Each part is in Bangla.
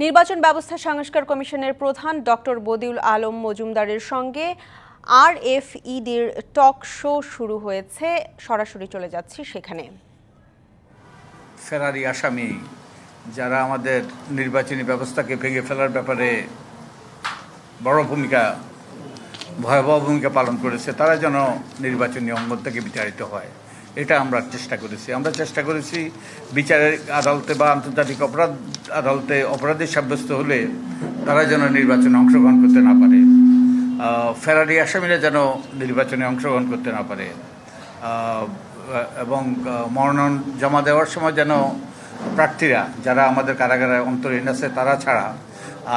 নির্বাচন ব্যবস্থা সংস্কার কমিশনের প্রধান ডক্টর বদিউল আলম মজুমদারের সঙ্গে RFEDর টক শো শুরু হয়েছে। সরাসরি চলে যাচ্ছি সেখানে। ফেরারি আসামি যারা আমাদের নির্বাচনী ব্যবস্থাকে ভেঙে ফেলার ব্যাপারে ভয়াবহ ভূমিকা পালন করেছে, তারা যেন নির্বাচনী অঙ্গন থেকে বিচারিত হয়, এটা আমরা চেষ্টা করেছি। আমরা চেষ্টা করেছি বিচারের আদালতে বা আন্তর্জাতিক অপরাধ আদালতে অপরাধী সাব্যস্ত হলে তারা যেন নির্বাচনে অংশগ্রহণ করতে না পারে, ফেরারি আসামিরা যেন নির্বাচনে অংশগ্রহণ করতে না পারে, এবং মনোনয়ন জমা দেওয়ার সময় যেন প্রার্থীরা যারা আমাদের কারাগারে অন্তরীণ আছে তারা ছাড়া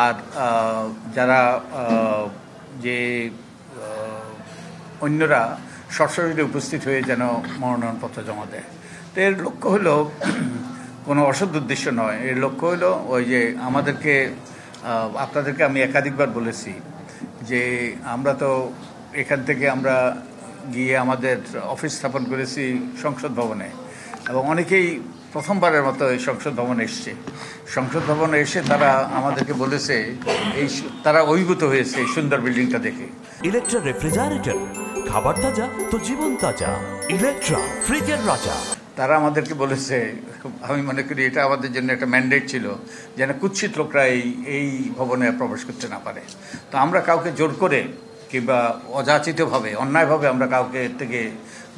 আর যারা যে অন্যরা সশরীরে উপস্থিত হয়ে যেন মনোনয়নপত্র জমা দেয়। তো এর লক্ষ্য হলো কোনো অসৎ উদ্দেশ্য নয়, এর লক্ষ্য হলো ওই যে আমাদেরকে আপনাদেরকে আমি একাধিকবার বলেছি যে আমরা তো এখান থেকে আমরা গিয়ে আমাদের অফিস স্থাপন করেছি সংসদ ভবনে, এবং অনেকেই প্রথমবারের মতো এই সংসদ ভবনে এসছে। সংসদ ভবনে এসে তারা আমাদেরকে বলেছে তারা অভিভূত হয়েছে এই সুন্দর বিল্ডিংটা দেখে। ইলেকট্রা রেফ্রিজারেটর, খাবার তাজা তো জীবন তাজা। ইলেকট্রা, ফ্রিজের রাজা। তারা আমাদেরকে বলেছে, আমি মনে করি এটা আমাদের জন্য একটা ম্যান্ডেট ছিল, যেন কুৎসিত লোকরা এই ভবনে প্রবেশ করতে না পারে। তো আমরা কাউকে জোর করে কিংবা অযাচিতভাবে অন্যায়ভাবে আমরা কাউকে এর থেকে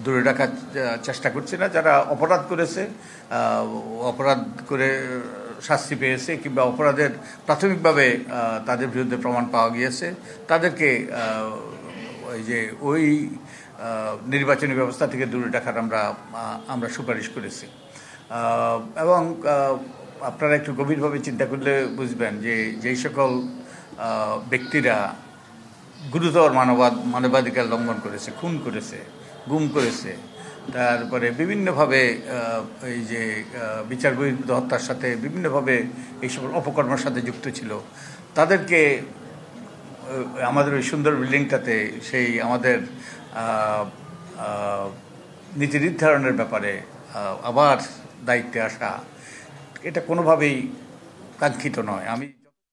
দূরে রাখার চেষ্টা করছি না। যারা অপরাধ করেছে, অপরাধ করে শাস্তি পেয়েছে কিংবা অপরাধের প্রাথমিকভাবে তাদের বিরুদ্ধে প্রমাণ পাওয়া গিয়েছে, তাদেরকে ওই নির্বাচনী ব্যবস্থা থেকে দূরে রাখার আমরা সুপারিশ করেছি। এবং আপনারা একটু গভীরভাবে চিন্তা করলে বুঝবেন যে যেই সকল ব্যক্তিরা গুরুতর মানবাধিকার লঙ্ঘন করেছে, খুন করেছে, গুম করেছে, তারপরে বিভিন্নভাবে এই যে বিচার বহির্ভূত হত্যার সাথে বিভিন্নভাবে এই সকল অপকর্মের সাথে যুক্ত ছিল, তাদেরকে আমাদের ওই সুন্দর বিল্ডিংটাতে সেই আমাদের নীতি নির্ধারণের ব্যাপারে আবার দায়িত্বে আসা, এটা কোনোভাবেই কাঙ্ক্ষিত নয়। আমি